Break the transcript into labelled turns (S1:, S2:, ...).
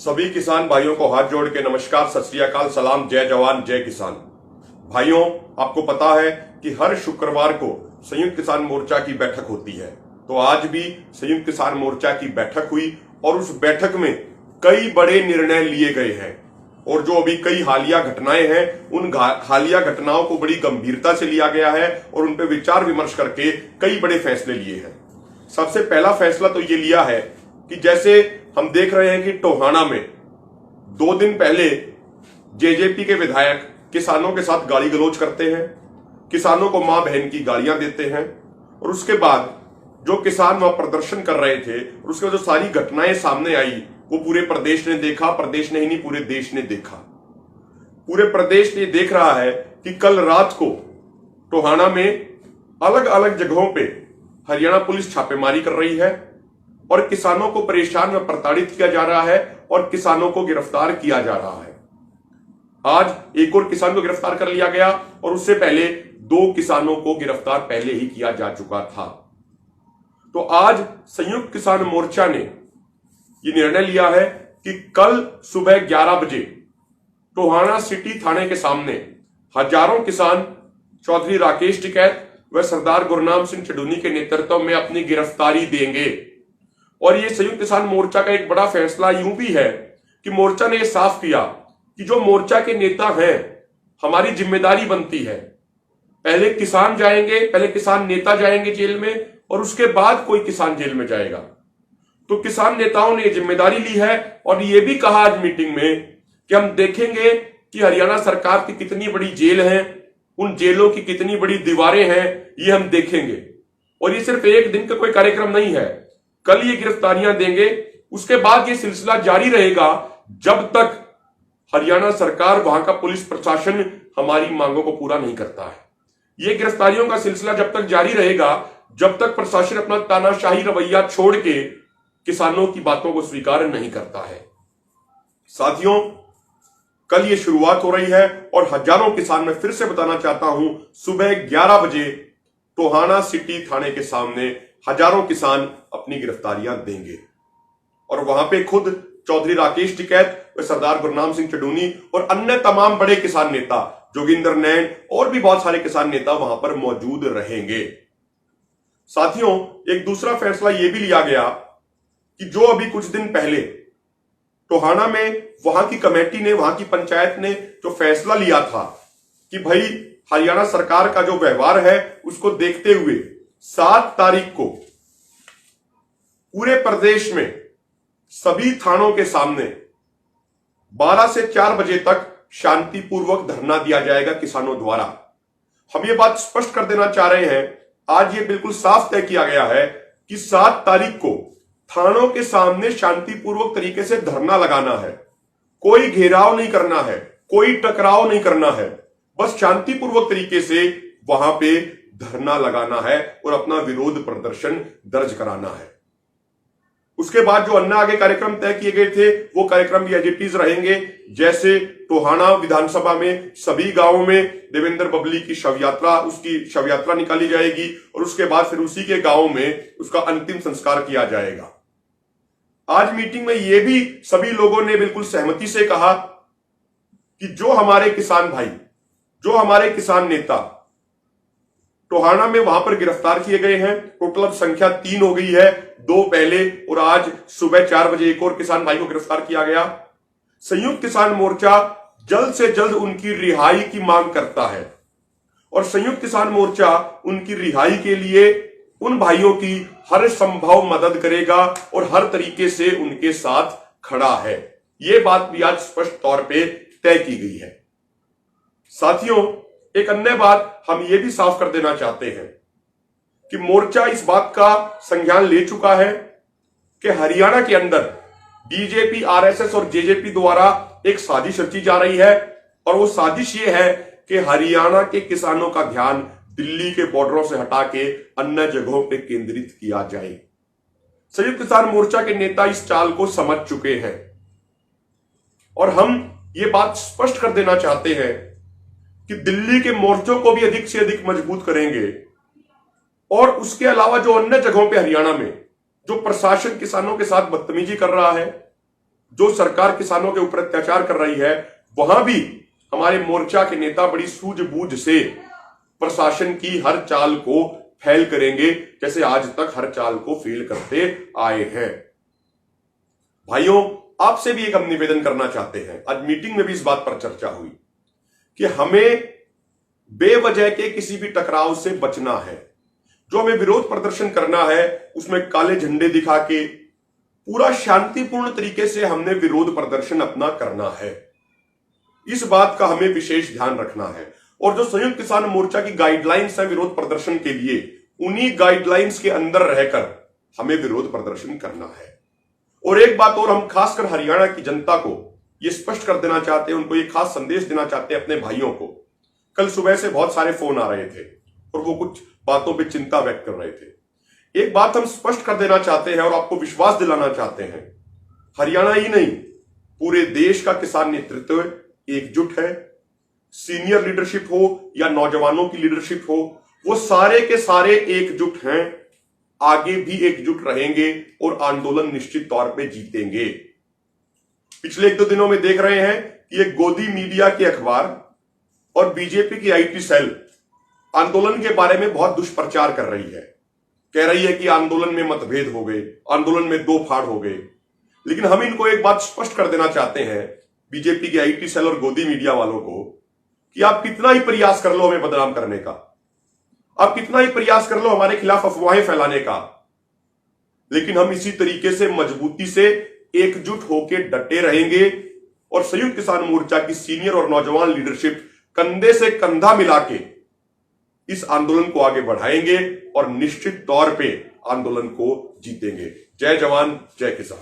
S1: सभी किसान भाइयों को हाथ जोड़ के नमस्कार, सत श्री अकाल, सलाम, जय जवान जय किसान। भाइयों, आपको पता है कि हर शुक्रवार को संयुक्त किसान मोर्चा की बैठक होती है। तो आज भी संयुक्त किसान मोर्चा की बैठक हुई और उस बैठक में कई बड़े निर्णय लिए गए हैं। और जो अभी कई हालिया घटनाएं हैं, उन हालिया घटनाओं को बड़ी गंभीरता से लिया गया है और उन पर विचार विमर्श करके कई बड़े फैसले लिए हैं। सबसे पहला फैसला तो ये लिया है कि जैसे हम देख रहे हैं कि टोहाना में 2 दिन पहले जेजेपी के विधायक किसानों के साथ गाली गलौज करते हैं, किसानों को मां बहन की गालियां देते हैं, और उसके बाद जो किसान वहां प्रदर्शन कर रहे थे और उसके बाद जो सारी घटनाएं सामने आई वो पूरे प्रदेश ने देखा। प्रदेश ने ही नहीं, पूरे देश ने देखा। पूरे प्रदेश ने देख रहा है कि कल रात को टोहाना में अलग अलग जगहों पे हरियाणा पुलिस छापेमारी कर रही है और किसानों को परेशान व प्रताड़ित किया जा रहा है और किसानों को गिरफ्तार किया जा रहा है। आज एक और किसान को गिरफ्तार कर लिया गया और उससे पहले 2 किसानों को गिरफ्तार पहले ही किया जा चुका था। तो आज संयुक्त किसान मोर्चा ने यह निर्णय लिया है कि कल सुबह 11 बजे टोहाना सिटी थाने के सामने हजारों किसान चौधरी राकेश टिकैत व सरदार गुरनाम सिंह चडूनी के नेतृत्व में अपनी गिरफ्तारी देंगे। और ये संयुक्त किसान मोर्चा का एक बड़ा फैसला यूं भी है कि मोर्चा ने यह साफ किया कि जो मोर्चा के नेता हैं, हमारी जिम्मेदारी बनती है, पहले किसान जाएंगे, पहले किसान नेता जाएंगे जेल में और उसके बाद कोई किसान जेल में जाएगा। तो किसान नेताओं ने जिम्मेदारी ली है और ये भी कहा आज मीटिंग में कि हम देखेंगे कि हरियाणा सरकार की कितनी बड़ी जेल है, उन जेलों की कितनी बड़ी दीवारें हैं, ये हम देखेंगे। और ये सिर्फ एक दिन का कोई कार्यक्रम नहीं है, कल ये गिरफ्तारियां देंगे, उसके बाद ये सिलसिला जारी रहेगा जब तक हरियाणा सरकार, वहां का पुलिस प्रशासन हमारी मांगों को पूरा नहीं करता है। ये गिरफ्तारियों का सिलसिला जब तक जारी रहेगा जब तक प्रशासन अपना तानाशाही रवैया छोड़ के किसानों की बातों को स्वीकार नहीं करता है। साथियों, कल ये शुरुआत हो रही है और हजारों किसान, मैं फिर से बताना चाहता हूं, सुबह 11 बजे टोहाना सिटी थाने के सामने हजारों किसान अपनी गिरफ्तारियां देंगे और वहां पे खुद चौधरी राकेश टिकैत व सरदार गुरनाम सिंह चडूनी और अन्य तमाम बड़े किसान नेता, जोगिंदर नैन और भी बहुत सारे किसान नेता वहां पर मौजूद रहेंगे। साथियों, एक दूसरा फैसला यह भी लिया गया कि जो अभी कुछ दिन पहले टोहाना में वहां की कमेटी ने, वहां की पंचायत ने जो फैसला लिया था कि भाई हरियाणा सरकार का जो व्यवहार है उसको देखते हुए 7 तारीख को पूरे प्रदेश में सभी थानों के सामने 12 से 4 बजे तक शांतिपूर्वक धरना दिया जाएगा किसानों द्वारा। हम ये बात स्पष्ट कर देना चाह रहे हैं, आज ये बिल्कुल साफ तय किया गया है कि 7 तारीख को थानों के सामने शांतिपूर्वक तरीके से धरना लगाना है। कोई घेराव नहीं करना है, कोई टकराव नहीं करना है, बस शांतिपूर्वक तरीके से वहां पे धरना लगाना है और अपना विरोध प्रदर्शन दर्ज कराना है। उसके बाद जो अन्य आगे कार्यक्रम तय किए गए थे वो कार्यक्रम भी एज इट इज रहेंगे। जैसे टोहाना विधानसभा में सभी गांवों में देवेंद्र बबली की उसकी शव यात्रा निकाली जाएगी और उसके बाद फिर उसी के गांव में उसका अंतिम संस्कार किया जाएगा। आज मीटिंग में यह भी सभी लोगों ने बिल्कुल सहमति से कहा कि जो हमारे किसान भाई, जो हमारे किसान नेता टोहाना में वहां पर गिरफ्तार किए गए हैं, टोटल अब संख्या 3 हो गई है, 2 पहले और आज सुबह 4 बजे एक और किसान भाई को गिरफ्तार किया गया। संयुक्त किसान मोर्चा जल्द से जल्द उनकी रिहाई की मांग करता है और संयुक्त किसान मोर्चा उनकी रिहाई के लिए उन भाइयों की हर संभव मदद करेगा और हर तरीके से उनके साथ खड़ा है। यह बात भी आज स्पष्ट तौर पे तय की गई है। साथियों, एक अन्य बात हम ये भी साफ कर देना चाहते हैं कि मोर्चा इस बात का संज्ञान ले चुका है कि हरियाणा के अंदर बीजेपी, आरएसएस और जेजेपी द्वारा एक साजिश रची जा रही है और वो साजिश ये है कि हरियाणा के किसानों का ध्यान दिल्ली के बॉर्डरों से हटा के अन्य जगहों पर केंद्रित किया जाए। संयुक्त किसान मोर्चा के नेता इस चाल को समझ चुके हैं और हम ये बात स्पष्ट कर देना चाहते हैं कि दिल्ली के मोर्चों को भी अधिक से अधिक मजबूत करेंगे और उसके अलावा जो अन्य जगहों पे हरियाणा में जो प्रशासन किसानों के साथ बदतमीजी कर रहा है, जो सरकार किसानों के ऊपर अत्याचार कर रही है, वहां भी हमारे मोर्चा के नेता बड़ी सूझबूझ से प्रशासन की हर चाल को फेल करेंगे, जैसे आज तक हर चाल को फेल करते आए हैं। भाइयों, आपसे भी एक हम निवेदन करना चाहते हैं। आज मीटिंग में भी इस बात पर चर्चा हुई कि हमें बेवजह के किसी भी टकराव से बचना है। जो हमें विरोध प्रदर्शन करना है, उसमें काले झंडे दिखा के पूरा शांतिपूर्ण तरीके से हमने विरोध प्रदर्शन अपना करना है। इस बात का हमें विशेष ध्यान रखना है। और जो संयुक्त किसान मोर्चा की गाइडलाइंस है विरोध प्रदर्शन के लिए, उन्हीं गाइडलाइंस के अंदर रहकर हमें विरोध प्रदर्शन करना है। और एक बात और हम खासकर हरियाणा की जनता को यह स्पष्ट कर देना चाहते हैं, उनको ये खास संदेश देना चाहते हैं अपने भाइयों को। कल सुबह से बहुत सारे फोन आ रहे थे और वो कुछ बातों पे चिंता व्यक्त कर रहे थे। एक बात हम स्पष्ट कर देना चाहते हैं और आपको विश्वास दिलाना चाहते हैं, हरियाणा ही नहीं पूरे देश का किसान नेतृत्व एकजुट है। सीनियर लीडरशिप हो या नौजवानों की लीडरशिप हो, वो सारे के सारे एकजुट हैं, आगे भी एकजुट रहेंगे और आंदोलन निश्चित तौर पे जीतेंगे। पिछले 1-2 दिनों में देख रहे हैं कि एक गोदी मीडिया के अखबार और बीजेपी की आईटी सेल आंदोलन के बारे में बहुत दुष्प्रचार कर रही है। कह रही है कि आंदोलन में मतभेद हो गए, आंदोलन में 2 फाड़ हो गए। लेकिन हम इनको एक बात स्पष्ट कर देना चाहते हैं, बीजेपी की आईटी सेल और गोदी मीडिया वालों को, कि आप कितना ही प्रयास कर लो हमें बदनाम करने का, आप कितना ही प्रयास कर लो हमारे खिलाफ अफवाहें फैलाने का, लेकिन हम इसी तरीके से मजबूती से एकजुट होकर डटे रहेंगे और संयुक्त किसान मोर्चा की सीनियर और नौजवान लीडरशिप कंधे से कंधा मिला के इस आंदोलन को आगे बढ़ाएंगे और निश्चित तौर पे आंदोलन को जीतेंगे। जय जवान, जय किसान।